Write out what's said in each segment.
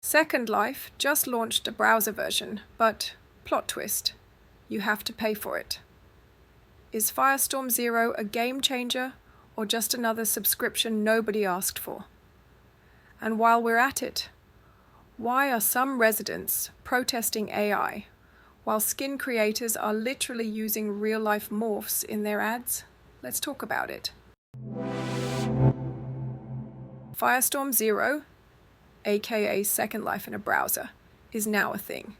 Second Life just launched a browser version, but plot twist, you have to pay for it. Is Firestorm Zero a game changer or just another subscription nobody asked for? And while we're at it, why are some residents protesting AI while skin creators are literally using real-life morphs in their ads? Let's talk about it. Firestorm Zero, aka Second Life in a browser, is now a thing.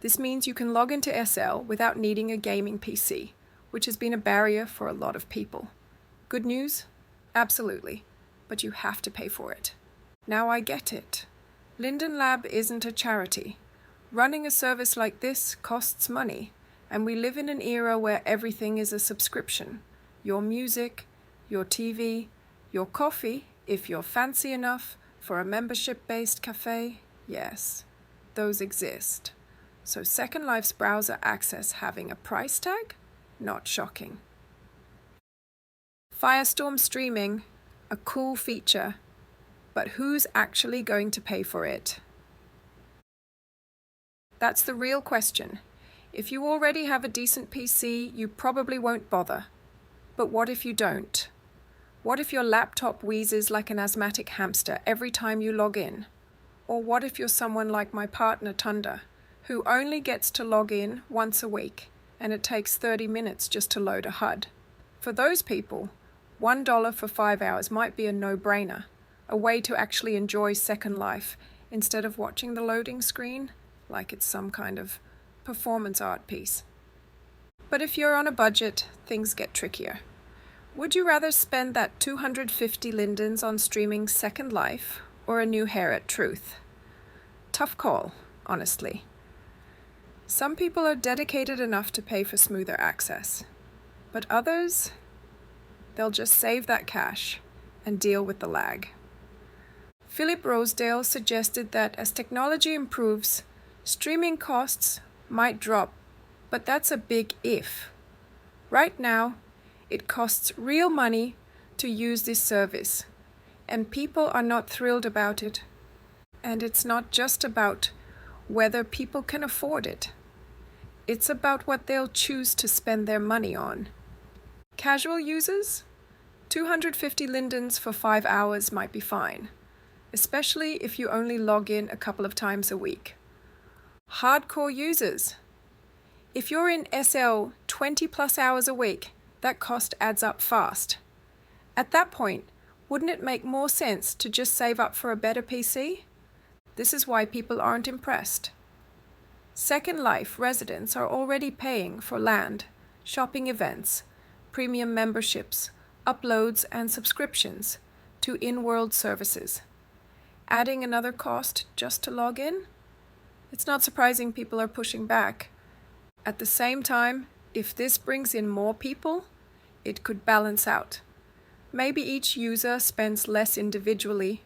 This means you can log into SL without needing a gaming PC, which has been a barrier for a lot of people. Good news? Absolutely, but you have to pay for it. Now I get it. Linden Lab isn't a charity. Running a service like this costs money, and we live in an era where everything is a subscription. Your music, your TV, your coffee, if you're fancy enough, for a membership-based cafe, yes, those exist. So Second Life's browser access having a price tag? Not shocking. Firestorm streaming, a cool feature, but who's actually going to pay for it? That's the real question. If you already have a decent PC, you probably won't bother. But what if you don't? What if your laptop wheezes like an asthmatic hamster every time you log in? Or what if you're someone like my partner Taja, who only gets to log in once a week, and it takes 30 minutes just to load a HUD? For those people, $1 for 5 hours might be a no-brainer, a way to actually enjoy Second Life instead of watching the loading screen like it's some kind of performance art piece. But if you're on a budget, things get trickier. Would you rather spend that 250 lindens on streaming Second Life or a new hair at Truth? Tough call, honestly. Some people are dedicated enough to pay for smoother access, but others, they'll just save that cash and deal with the lag. Philip Rosedale suggested that as technology improves, streaming costs might drop, but that's a big if. Right now, it costs real money to use this service, and people are not thrilled about it. And it's not just about whether people can afford it. It's about what they'll choose to spend their money on. Casual users? 250 lindens for 5 hours might be fine, especially if you only log in a couple of times a week. Hardcore users? If you're in SL 20 plus hours a week, that cost adds up fast. At that point, wouldn't it make more sense to just save up for a better PC? This is why people aren't impressed. Second Life residents are already paying for land, shopping events, premium memberships, uploads and subscriptions to in-world services. Adding another cost just to log in? It's not surprising people are pushing back. At the same time, if this brings in more people, it could balance out. Maybe each user spends less individually,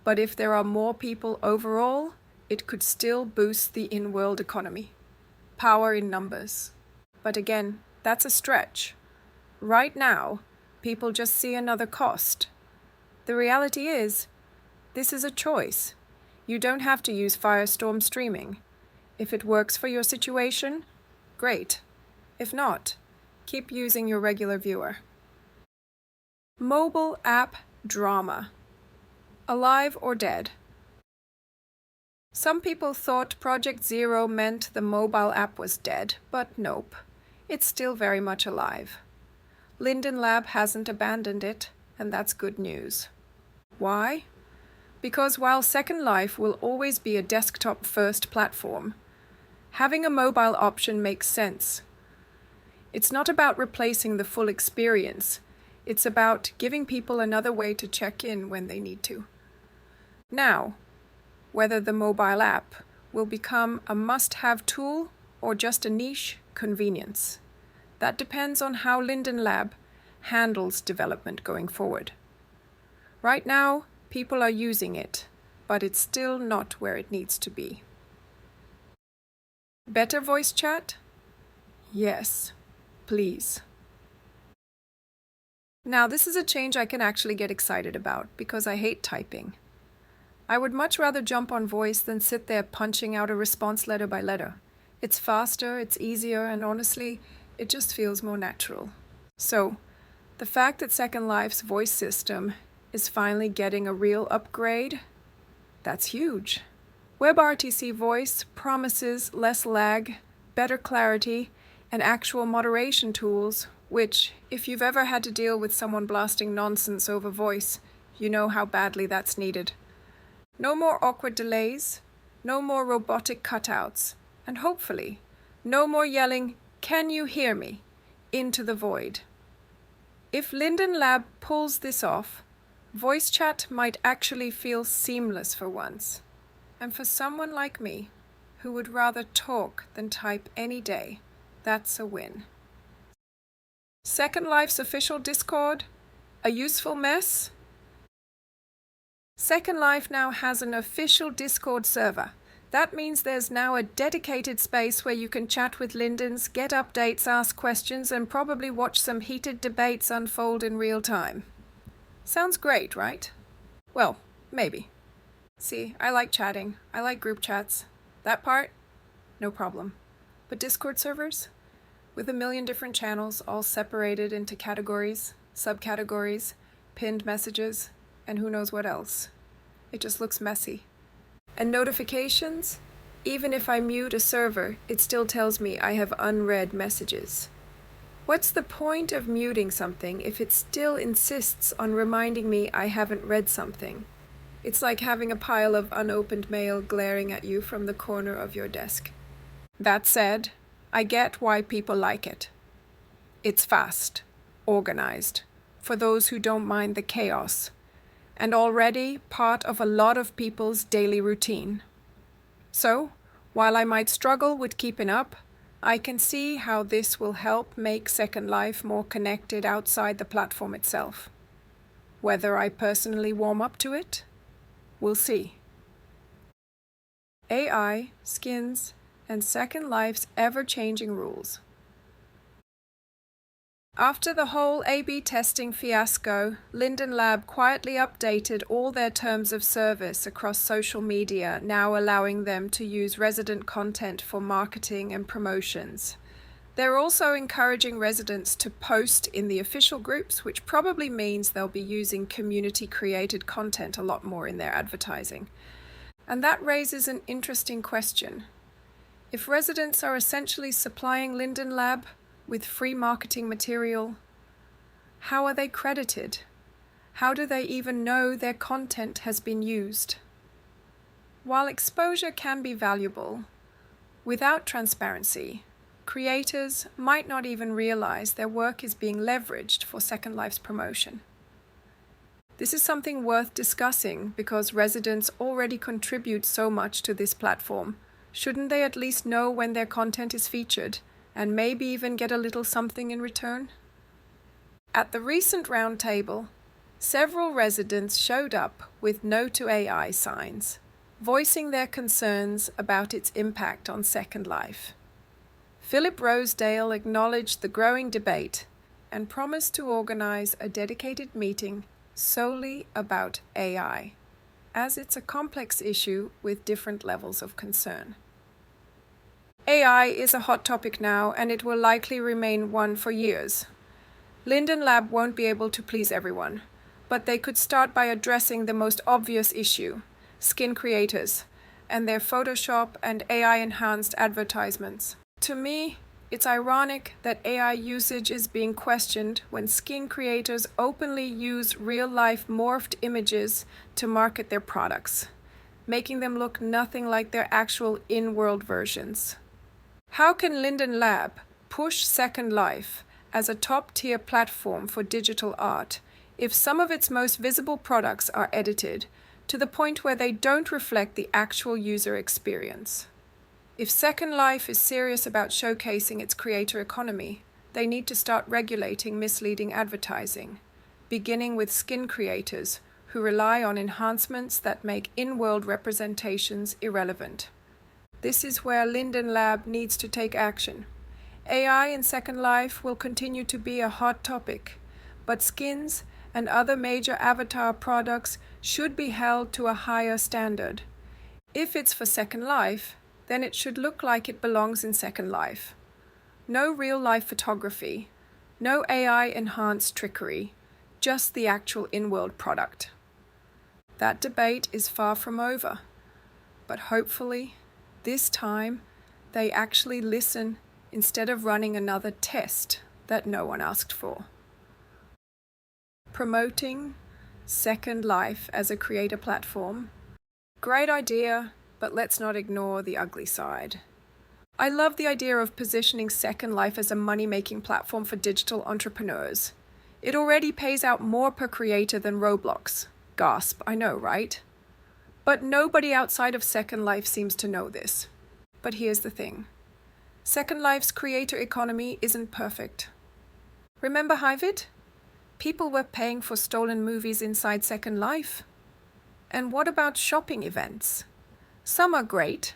but if there are more people overall, it could still boost the in-world economy. Power in numbers. But again, that's a stretch. Right now, people just see another cost. The reality is, this is a choice. You don't have to use Firestorm streaming. If it works for your situation, great. If not, keep using your regular viewer. Mobile app drama. Alive or dead? Some people thought Project Zero meant the mobile app was dead, but nope. It's still very much alive. Linden Lab hasn't abandoned it, and that's good news. Why? Because while Second Life will always be a desktop-first platform, having a mobile option makes sense. It's not about replacing the full experience. It's about giving people another way to check in when they need to. Now, whether the mobile app will become a must-have tool or just a niche convenience, that depends on how Linden Lab handles development going forward. Right now, people are using it, but it's still not where it needs to be. Better voice chat? Yes, please. Now, this is a change I can actually get excited about because I hate typing. I would much rather jump on voice than sit there punching out a response letter by letter. It's faster, it's easier, and honestly, it just feels more natural. So, the fact that Second Life's voice system is finally getting a real upgrade, that's huge. WebRTC Voice promises less lag, better clarity, and actual moderation tools, which, if you've ever had to deal with someone blasting nonsense over voice, you know how badly that's needed. No more awkward delays, no more robotic cutouts, and hopefully, no more yelling, "Can you hear me?" into the void. If Linden Lab pulls this off, voice chat might actually feel seamless for once. And for someone like me, who would rather talk than type any day, that's a win. Second Life's official Discord, a useful mess? Second Life now has an official Discord server. That means there's now a dedicated space where you can chat with Lindens, get updates, ask questions, and probably watch some heated debates unfold in real time. Sounds great, right? Well, maybe. See, I like chatting. I like group chats. That part? No problem. But Discord servers? With a million different channels all separated into categories, subcategories, pinned messages, and who knows what else. It just looks messy. And notifications? Even if I mute a server, it still tells me I have unread messages. What's the point of muting something if it still insists on reminding me I haven't read something? It's like having a pile of unopened mail glaring at you from the corner of your desk. That said, I get why people like it. It's fast, organized, for those who don't mind the chaos, and already part of a lot of people's daily routine. So, while I might struggle with keeping up, I can see how this will help make Second Life more connected outside the platform itself. Whether I personally warm up to it? We'll see. AI, skins, and Second Life's ever-changing rules. After the whole A/B testing fiasco, Linden Lab quietly updated all their terms of service across social media, now allowing them to use resident content for marketing and promotions. They're also encouraging residents to post in the official groups, which probably means they'll be using community-created content a lot more in their advertising. And that raises an interesting question. If residents are essentially supplying Linden Lab with free marketing material, how are they credited? How do they even know their content has been used? While exposure can be valuable, without transparency, creators might not even realize their work is being leveraged for Second Life's promotion. This is something worth discussing because residents already contribute so much to this platform. Shouldn't they at least know when their content is featured and maybe even get a little something in return? At the recent roundtable, several residents showed up with No to AI signs, voicing their concerns about its impact on Second Life. Philip Rosedale acknowledged the growing debate and promised to organize a dedicated meeting solely about AI, as it's a complex issue with different levels of concern. AI is a hot topic now, and it will likely remain one for years. Linden Lab won't be able to please everyone, but they could start by addressing the most obvious issue, skin creators, and their Photoshop and AI-enhanced advertisements. To me, it's ironic that AI usage is being questioned when skin creators openly use real-life morphed images to market their products, making them look nothing like their actual in-world versions. How can Linden Lab push Second Life as a top-tier platform for digital art if some of its most visible products are edited to the point where they don't reflect the actual user experience? If Second Life is serious about showcasing its creator economy, they need to start regulating misleading advertising, beginning with skin creators who rely on enhancements that make in-world representations irrelevant. This is where Linden Lab needs to take action. AI in Second Life will continue to be a hot topic, but skins and other major avatar products should be held to a higher standard. If it's for Second Life, then it should look like it belongs in Second Life. No real-life photography, no AI-enhanced trickery, just the actual in-world product. That debate is far from over, but hopefully, this time, they actually listen instead of running another test that no one asked for. Promoting Second Life as a creator platform. Great idea, but let's not ignore the ugly side. I love the idea of positioning Second Life as a money-making platform for digital entrepreneurs. It already pays out more per creator than Roblox. Gasp, I know, right? But nobody outside of Second Life seems to know this. But here's the thing. Second Life's creator economy isn't perfect. Remember Hivid? People were paying for stolen movies inside Second Life. And what about shopping events? Some are great,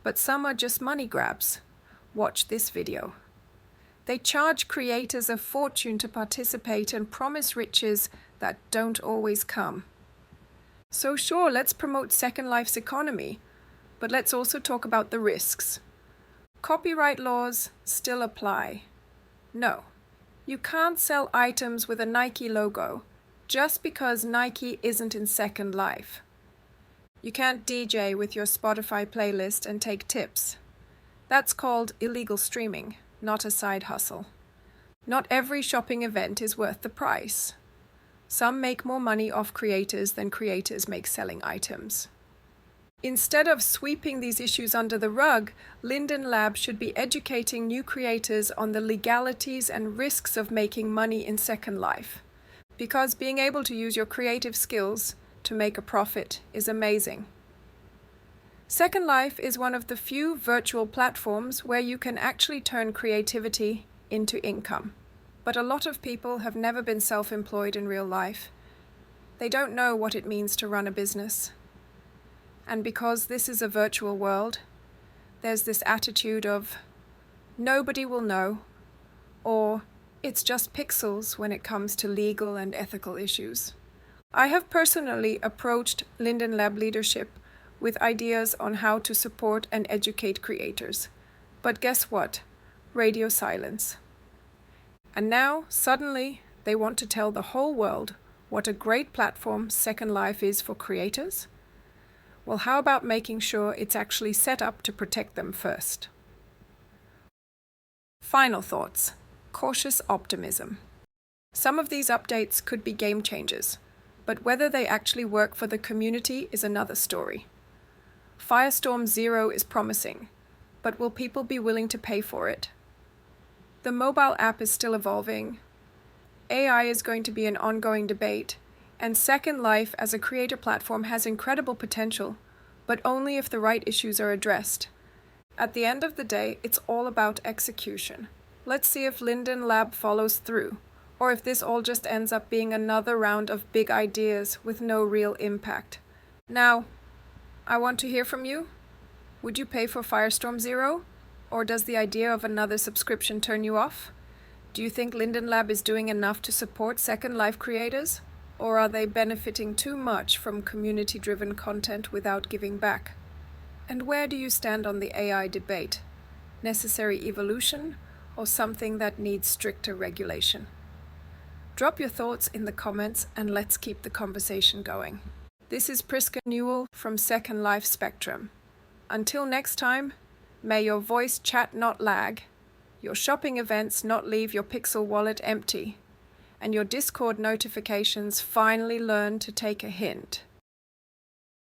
but some are just money grabs. Watch this video. They charge creators a fortune to participate and promise riches that don't always come. So sure, let's promote Second Life's economy, but let's also talk about the risks. Copyright laws still apply. No, you can't sell items with a Nike logo just because Nike isn't in Second Life. You can't DJ with your Spotify playlist and take tips. That's called illegal streaming, not a side hustle. Not every shopping event is worth the price. Some make more money off creators than creators make selling items. Instead of sweeping these issues under the rug, Linden Lab should be educating new creators on the legalities and risks of making money in Second Life. Because being able to use your creative skills to make a profit is amazing. Second Life is one of the few virtual platforms where you can actually turn creativity into income. But a lot of people have never been self-employed in real life. They don't know what it means to run a business. And because this is a virtual world, there's this attitude of, nobody will know, or it's just pixels when it comes to legal and ethical issues. I have personally approached Linden Lab leadership with ideas on how to support and educate creators. But guess what? Radio silence. And now, suddenly, they want to tell the whole world what a great platform Second Life is for creators? Well, how about making sure it's actually set up to protect them first? Final thoughts. Cautious optimism. Some of these updates could be game changers, but whether they actually work for the community is another story. Firestorm Zero is promising, but will people be willing to pay for it? The mobile app is still evolving. AI is going to be an ongoing debate, and Second Life as a creator platform has incredible potential, but only if the right issues are addressed. At the end of the day, it's all about execution. Let's see if Linden Lab follows through, or if this all just ends up being another round of big ideas with no real impact. Now, I want to hear from you. Would you pay for Firestorm Zero? Or does the idea of another subscription turn you off? Do you think Linden Lab is doing enough to support Second Life creators? Or are they benefiting too much from community-driven content without giving back? And where do you stand on the AI debate? Necessary evolution or something that needs stricter regulation? Drop your thoughts in the comments and let's keep the conversation going. This is Priska Newell from Second Life Spectrum. Until next time, may your voice chat not lag, your shopping events not leave your Pixel wallet empty, and your Discord notifications finally learn to take a hint.